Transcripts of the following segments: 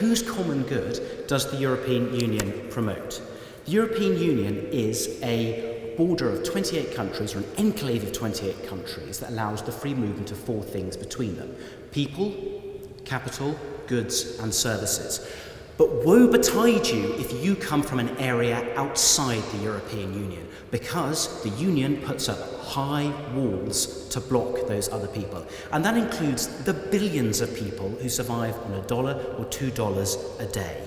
whose common good does the European Union promote? The European Union is a border of 28 countries, or an enclave of 28 countries, that allows the free movement of four things between them: people, capital, goods and services. But woe betide you if you come from an area outside the European Union, because the Union puts up high walls to block those other people. And that includes the billions of people who survive on $1 or $2 a day.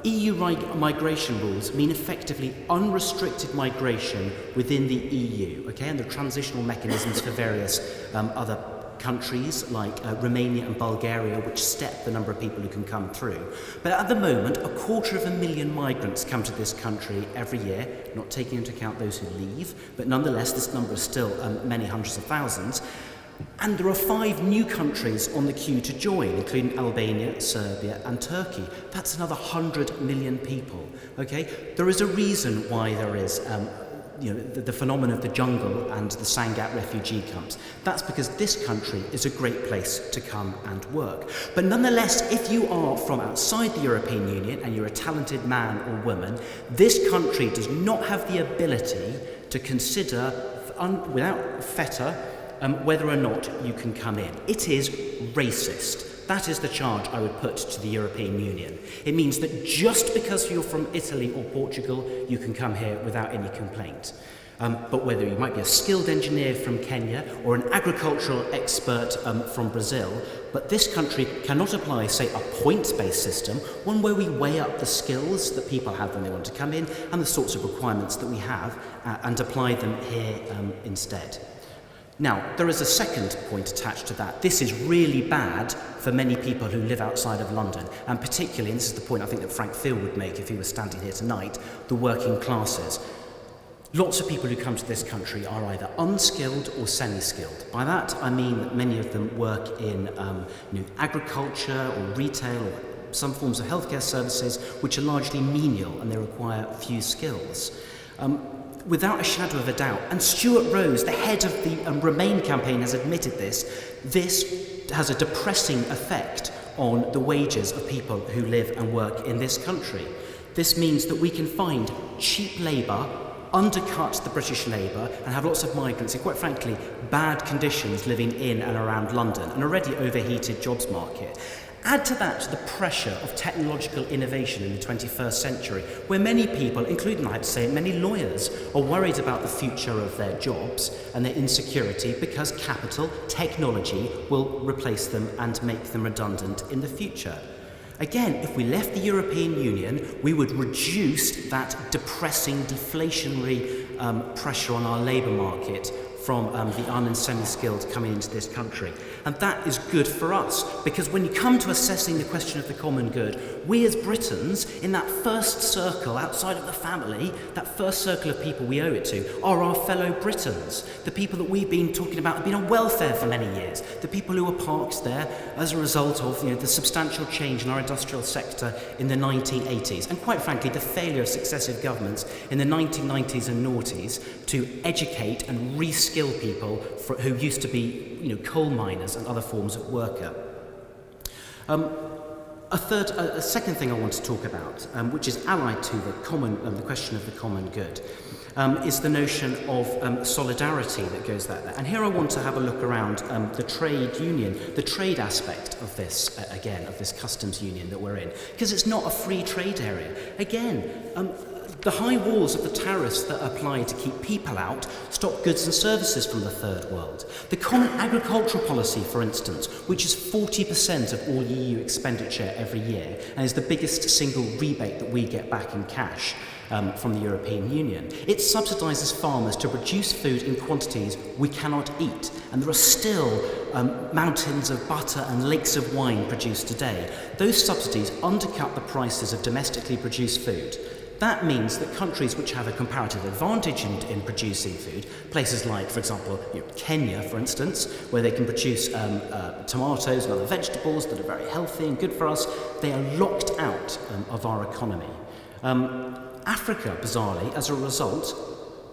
EU migration rules mean effectively unrestricted migration within the EU, okay, and the transitional mechanisms for various other countries like Romania and Bulgaria, which step the number of people who can come through. But at the moment, 250,000 migrants come to this country every year, not taking into account those who leave, but nonetheless this number is still many hundreds of thousands. And there are 5 new countries on the queue to join, including Albania, Serbia and Turkey. That's another 100 million people. Okay? There is a reason why there is the phenomenon of the jungle and the Sangat refugee camps. That's because this country is a great place to come and work. But nonetheless, if you are from outside the European Union and you're a talented man or woman, this country does not have the ability to consider, without fetter, whether or not you can come in. It is racist. That is the charge I would put to the European Union. It means that just because you're from Italy or Portugal, you can come here without any complaint. But whether you might be a skilled engineer from Kenya or an agricultural expert from Brazil, but this country cannot apply, say, a points-based system, one where we weigh up the skills that people have when they want to come in and the sorts of requirements that we have and apply them here instead. Now, there is a second point attached to that. This is really bad for many people who live outside of London, and particularly, and this is the point I think that Frank Field would make if he was standing here tonight, the working classes. Lots of people who come to this country are either unskilled or semi-skilled. By that, I mean that many of them work in agriculture or retail or some forms of healthcare services, which are largely menial and they require few skills. Without a shadow of a doubt, and Stuart Rose, the head of the Remain campaign, has admitted this has a depressing effect on the wages of people who live and work in this country. This means that we can find cheap labour, undercut the British labour, and have lots of migrants in, quite frankly, bad conditions living in and around London, an already overheated jobs market. Add to that the pressure of technological innovation in the 21st century, where many people, including, I have to say, many lawyers, are worried about the future of their jobs and their insecurity because capital, technology, will replace them and make them redundant in the future. Again, if we left the European Union, we would reduce that depressing, deflationary pressure on our labour market from the un- and semi-skilled coming into this country. And that is good for us, because when you come to assessing the question of the common good, we as Britons, in that first circle outside of the family, that first circle of people we owe it to, are our fellow Britons. The people that we've been talking about have been on welfare for many years. The people who were parked there as a result of the substantial change in our industrial sector in the 1980s. And quite frankly, the failure of successive governments in the 1990s and noughties to educate and reskill people who used to be coal miners and other forms of worker. A second thing I want to talk about, which is allied to the question of the common good, is the notion of solidarity that goes there. And here I want to have a look around the trade union, the trade aspect of this, of this customs union that we're in, because it's not a free trade area. Again, the high walls of the tariffs that apply to keep people out stop goods and services from the third world. The common agricultural policy, for instance, which is 40% of all EU expenditure every year and is the biggest single rebate that we get back in cash from the European Union. It subsidises farmers to produce food in quantities we cannot eat, and there are still mountains of butter and lakes of wine produced today. Those subsidies undercut the prices of domestically produced food. That means that countries which have a comparative advantage in producing food, places like, for example, Kenya, for instance, where they can produce tomatoes and other vegetables that are very healthy and good for us, they are locked out of our economy. Africa, bizarrely, as a result,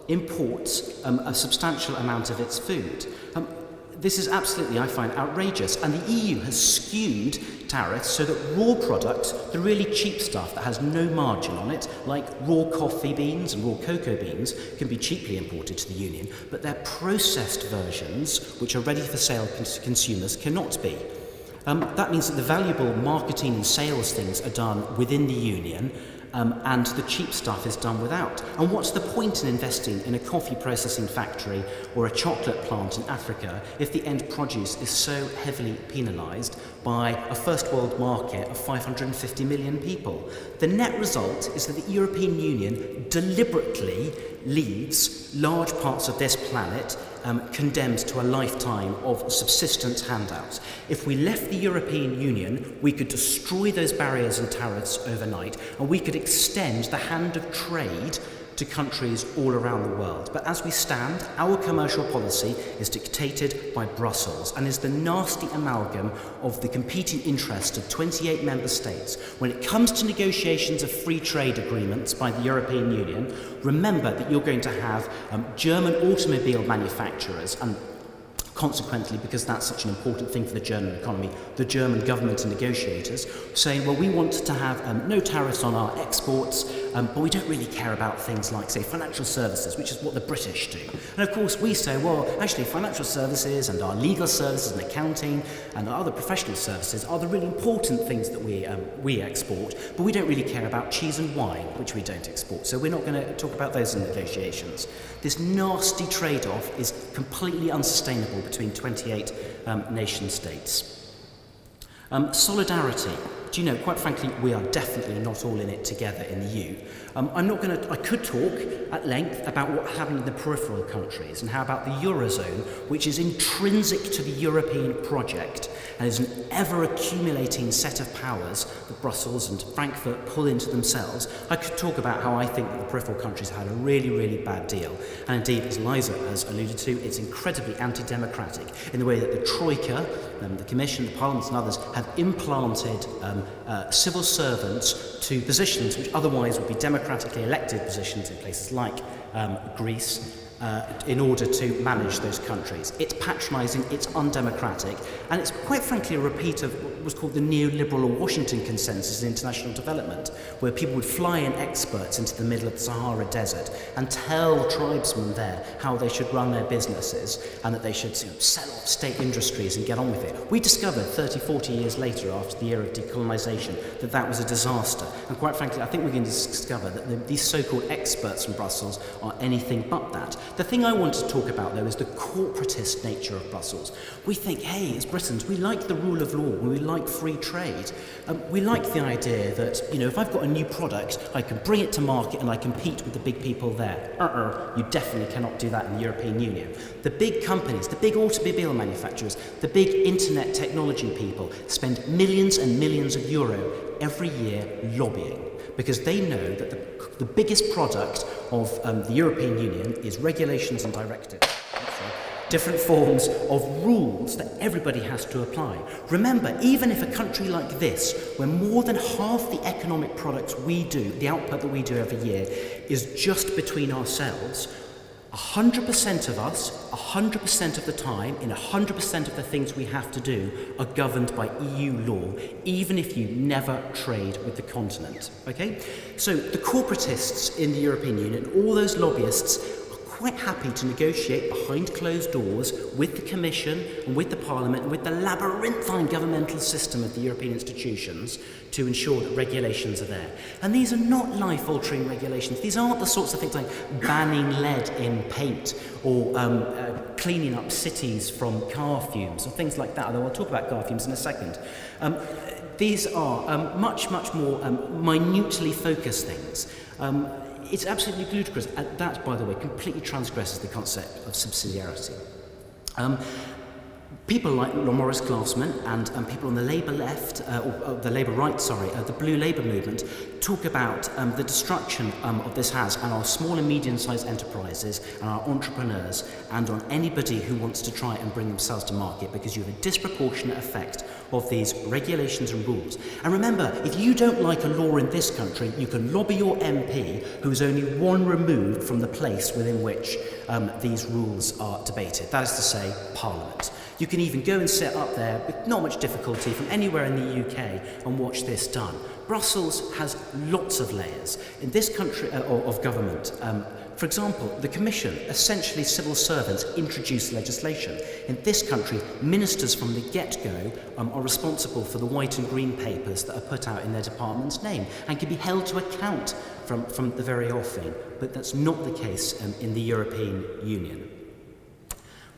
imports a substantial amount of its food. This is absolutely, I find, outrageous, and the EU has skewed tariffs so that raw products, the really cheap stuff that has no margin on it, like raw coffee beans and raw cocoa beans, can be cheaply imported to the Union, but their processed versions, which are ready for sale to consumers, cannot be. That means that the valuable marketing and sales things are done within the Union, and the cheap stuff is done without. And what's the point in investing in a coffee processing factory or a chocolate plant in Africa if the end produce is so heavily penalised by a first world market of 550 million people? The net result is that the European Union deliberately leaves large parts of this planet condemned to a lifetime of subsistence handouts. If we left the European Union, we could destroy those barriers and tariffs overnight, and we could extend the hand of trade to countries all around the world. But as we stand, our commercial policy is dictated by Brussels and is the nasty amalgam of the competing interests of 28 member states. When it comes to negotiations of free trade agreements by the European Union, remember that you're going to have German automobile manufacturers, and consequently, because that's such an important thing for the German economy, the German government and negotiators saying, well, we want to have no tariffs on our exports, but we don't really care about things like, say, financial services, which is what the British do. And of course, we say, well, actually, financial services and our legal services and accounting and our other professional services are the really important things that we export, but we don't really care about cheese and wine, which we don't export. So we're not going to talk about those in negotiations. This nasty trade-off is completely unsustainable between 28 nation states. Solidarity. Do you know, quite frankly, we are definitely not all in it together in the EU. I could talk at length about what happened in the peripheral countries and how about the Eurozone, which is intrinsic to the European project and is an ever-accumulating set of powers that Brussels and Frankfurt pull into themselves. I could talk about how I think that the peripheral countries had a really, really bad deal. And indeed, as Liza has alluded to, it's incredibly anti-democratic in the way that the Troika, the Commission, the Parliament and others have implanted civil servants to positions which otherwise would be democratically elected positions in places like Greece, in order to manage those countries. It's patronising, it's undemocratic, and it's quite frankly a repeat of what was called the neoliberal or Washington Consensus in international development, where people would fly in experts into the middle of the Sahara Desert and tell tribesmen there how they should run their businesses and that they should sell off state industries and get on with it. We discovered 30, 40 years later, after the era of decolonisation, that that was a disaster. And quite frankly, I think we're going to discover that these so-called experts from Brussels are anything but that. The thing I want to talk about, though, is the corporatist nature of Brussels. We think, hey, as Britons, we like the rule of law, we like free trade. We like the idea that, if I've got a new product, I can bring it to market and I compete with the big people there. You definitely cannot do that in the European Union. The big companies, the big automobile manufacturers, the big internet technology people spend millions and millions of euro every year lobbying, because they know that the biggest product of the European Union is regulations and directives. Different forms of rules that everybody has to apply. Remember, even if a country like this, where more than half the economic products we do, the output that we do every year, is just between ourselves, 100% of us, 100% of the time, in 100% of the things we have to do, are governed by EU law, even if you never trade with the continent. Okay? So the corporatists in the European Union, all those lobbyists, are quite happy to negotiate behind closed doors with the Commission and with the Parliament and with the labyrinthine governmental system of the European institutions to ensure that regulations are there. And these are not life-altering regulations. These aren't the sorts of things like banning lead in paint or cleaning up cities from car fumes or things like that, although I'll talk about car fumes in a second. These are much, much more minutely focused things. It's absolutely ludicrous. And that, by the way, completely transgresses the concept of subsidiarity. People like Maurice Glasman and people on the Labour left, or the Labour right, the Blue Labour movement, talk about the destruction of this has on our small and medium-sized enterprises and our entrepreneurs and on anybody who wants to try and bring themselves to market, because you have a disproportionate effect of these regulations and rules. And remember, if you don't like a law in this country, you can lobby your MP, who is only one removed from the place within which these rules are debated. That is to say, Parliament. You can even go and sit up there with not much difficulty from anywhere in the UK and watch this done. Brussels has lots of layers. In this country of government, for example, the Commission, essentially civil servants, introduce legislation. In this country, ministers from the get-go are responsible for the white and green papers that are put out in their department's name and can be held to account from the very offing. But that's not the case in the European Union.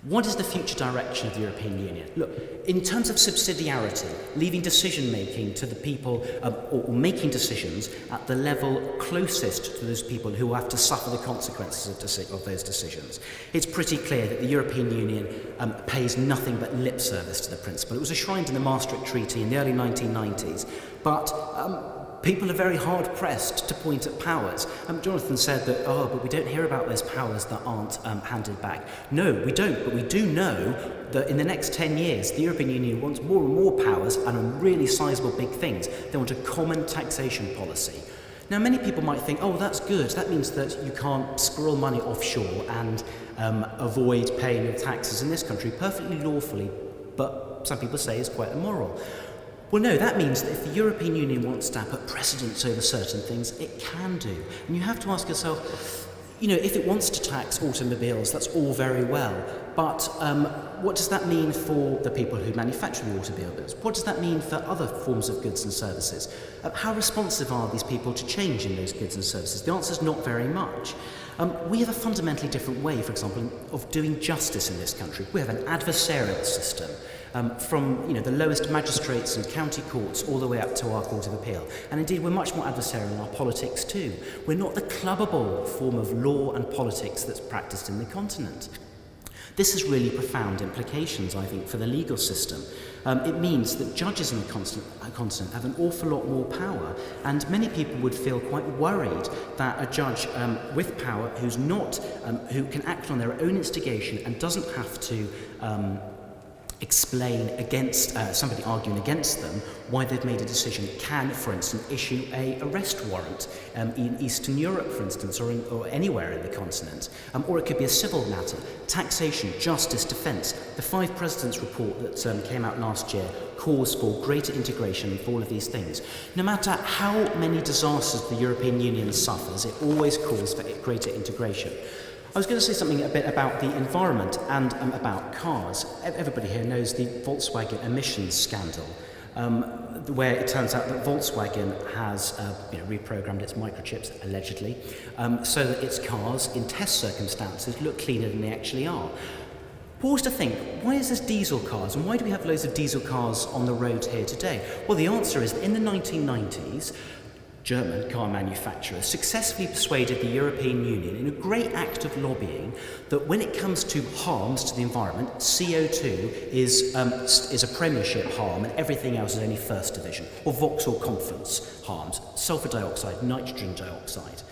What is the future direction of the European Union? Look, in terms of subsidiarity, leaving decision-making to the people, or making decisions at the level closest to those people who have to suffer the consequences of those decisions, it's pretty clear that the European Union pays nothing but lip service to the principle. It was enshrined in the Maastricht Treaty in the early 1990s, but people are very hard-pressed to point at powers. Jonathan said that, but we don't hear about those powers that aren't handed back. No, we don't, but we do know that in the next 10 years, the European Union wants more and more powers and on really sizable big things. They want a common taxation policy. Now, many people might think, oh, that's good. That means that you can't squirrel money offshore and avoid paying your taxes in this country perfectly lawfully, but some people say it's quite immoral. Well, no, that means that if the European Union wants to put precedence over certain things, it can do. And you have to ask yourself, if it wants to tax automobiles, that's all very well. But what does that mean for the people who manufacture the automobiles? What does that mean for other forms of goods and services? How responsive are these people to change in those goods and services? The answer is not very much. We have a fundamentally different way, for example, of doing justice in this country. We have an adversarial system. From the lowest magistrates and county courts all the way up to our Court of Appeal. And indeed, we're much more adversarial in our politics too. We're not the clubbable form of law and politics that's practiced in the continent. This has really profound implications, I think, for the legal system. It means that judges in the continent have an awful lot more power, and many people would feel quite worried that a judge with power who can act on their own instigation and doesn't have to explain against somebody arguing against them why they've made a decision can, for instance, issue an arrest warrant in Eastern Europe, for instance, or anywhere in the continent. Or it could be a civil matter, taxation, justice, defence. The Five Presidents report that came out last year calls for greater integration of all of these things. No matter how many disasters the European Union suffers, it always calls for greater integration. I was going to say something a bit about the environment and about cars. Everybody here knows the Volkswagen emissions scandal, where it turns out that Volkswagen has reprogrammed its microchips, allegedly, so that its cars, in test circumstances, look cleaner than they actually are. Pause to think, why is this diesel cars, and why do we have loads of diesel cars on the road here today? Well, the answer is that in the 1990s, German car manufacturers successfully persuaded the European Union in a great act of lobbying that when it comes to harms to the environment, CO2 is a premiership harm and everything else is only first division, or Vauxhall Conference harms, sulfur dioxide, nitrogen dioxide.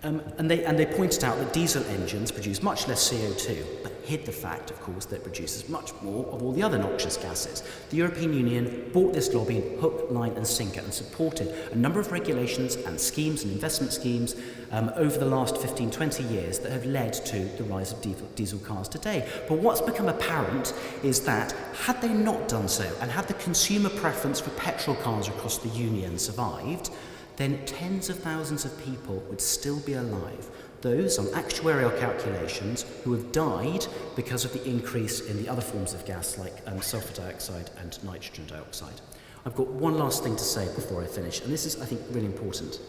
And they pointed out that diesel engines produce much less CO2, but hid the fact, of course, that it produces much more of all the other noxious gases. The European Union bought this lobby hook, line and sinker and supported a number of regulations and schemes and investment schemes over the last 15-20 years that have led to the rise of diesel cars today. But what's become apparent is that had they not done so, and had the consumer preference for petrol cars across the Union survived, then tens of thousands of people would still be alive. Those on actuarial calculations who have died because of the increase in the other forms of gas like sulfur dioxide and nitrogen dioxide. I've got one last thing to say before I finish, and this is, I think, really important.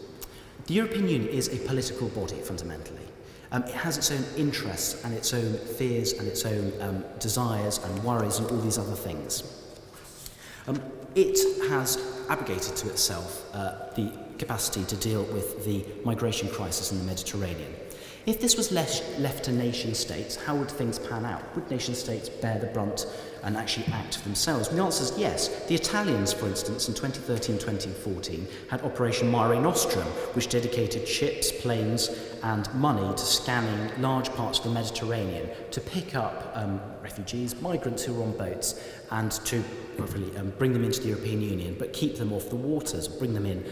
The European Union is a political body, fundamentally. It has its own interests and its own fears and its own desires and worries and all these other things. It has abrogated to itself the capacity to deal with the migration crisis in the Mediterranean. If this was left to nation states, how would things pan out? Would nation states bear the brunt and actually act for themselves? And the answer is yes. The Italians, for instance, in 2013-2014 had Operation Mare Nostrum, which dedicated ships, planes and money to scanning large parts of the Mediterranean to pick up refugees, migrants who were on boats, and to bring them into the European Union, but keep them off the waters, bring them in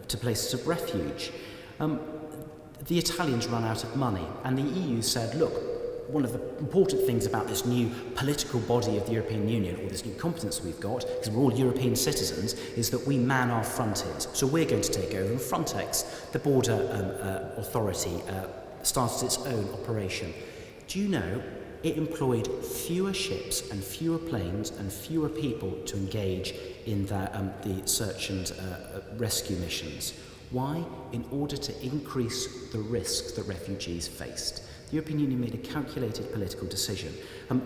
to places of refuge. The Italians ran out of money, and the EU said, look, one of the important things about this new political body of the European Union, or this new competence we've got, because we're all European citizens, is that we man our frontiers. So we're going to take over, and Frontex, the border authority, started its own operation. Do you know it employed fewer ships and fewer planes and fewer people to engage in the search and rescue missions? Why? In order to increase the risks that refugees faced. The European Union made a calculated political decision.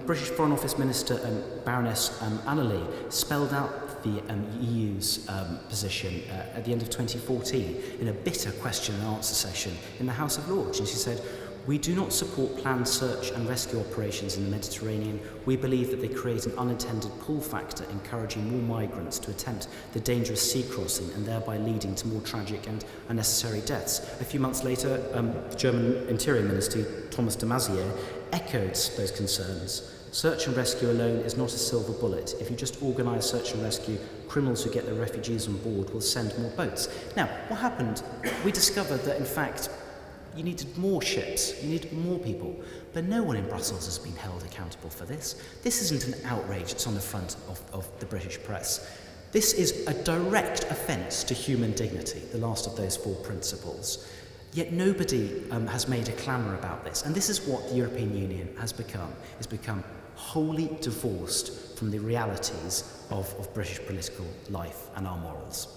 British Foreign Office Minister Baroness Annally spelled out the EU's position at the end of 2014 in a bitter question and answer session in the House of Lords. And she said, "We do not support planned search and rescue operations in the Mediterranean. We believe that they create an unintended pull factor, encouraging more migrants to attempt the dangerous sea crossing and thereby leading to more tragic and unnecessary deaths." A few months later, the German Interior Minister, Thomas de Maizière, echoed those concerns. Search and rescue alone is not a silver bullet. If you just organise search and rescue, criminals who get the refugees on board will send more boats. Now, what happened? We discovered that, in fact, you needed more ships, you needed more people, but no one in Brussels has been held accountable for this. This isn't an outrage that's on the front of the British press. This is a direct offence to human dignity, the last of those four principles. Yet nobody has made a clamour about this, and this is what the European Union has become. It's become wholly divorced from the realities of British political life and our morals.